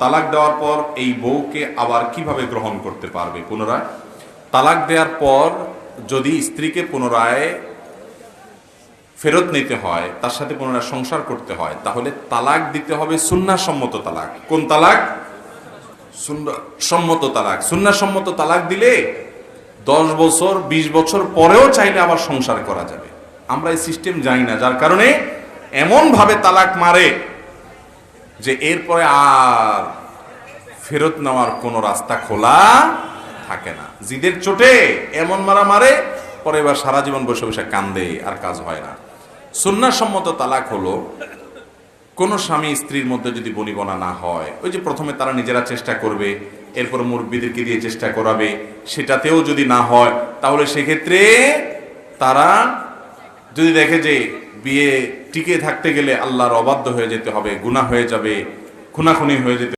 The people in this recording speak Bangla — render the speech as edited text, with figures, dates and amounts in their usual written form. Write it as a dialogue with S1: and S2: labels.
S1: তালাক দেওয়ার পর এই বউকে আবার কিভাবে গ্রহণ করতে পারবে পুনরায়? তালাক দেওয়ার পর যদি স্ত্রীকে পুনরায় ফেরত নিতে হয়, তার সাথে পুনরায় সংসার করতে হয়, তাহলে তালাক দিতে হবে সুন্নাহসম্মত তালাক। কোন তালাক? সুন্নাহসম্মত তালাক। সুন্নাহসম্মত তালাক দিলে 10 বছর 20 বছর পরেও চাইলে আবার সংসার করা যাবে। আমরা এই সিস্টেম জানি না, যার কারণে এমন ভাবে তালাক মারে যে এরপরে আর ফেরত নেওয়ার কোনো রাস্তা খোলা থাকে না। জিদের চোটে এমন মারা মারে, পরে এবার সারা জীবন বসে বসে কান্দে, আর কাজ হয় না। সুন্নাহসম্মত তালাক হলো কোন স্বামী স্ত্রীর মধ্যে যদি বনিবনা না হয়, ওই যে প্রথমে তারা নিজেরা চেষ্টা করবে, এরপর মুরব্বিদেরকে দিয়ে চেষ্টা করাবে, সেটাতেও যদি না হয়, তাহলে সেক্ষেত্রে তারা যদি দেখে যে বিয়ে টিকে থাকতে গেলে আল্লাহর অবাধ্য হয়ে যেতে হবে, গুনাহ হয়ে যাবে, খুনাখুনি হয়ে যেতে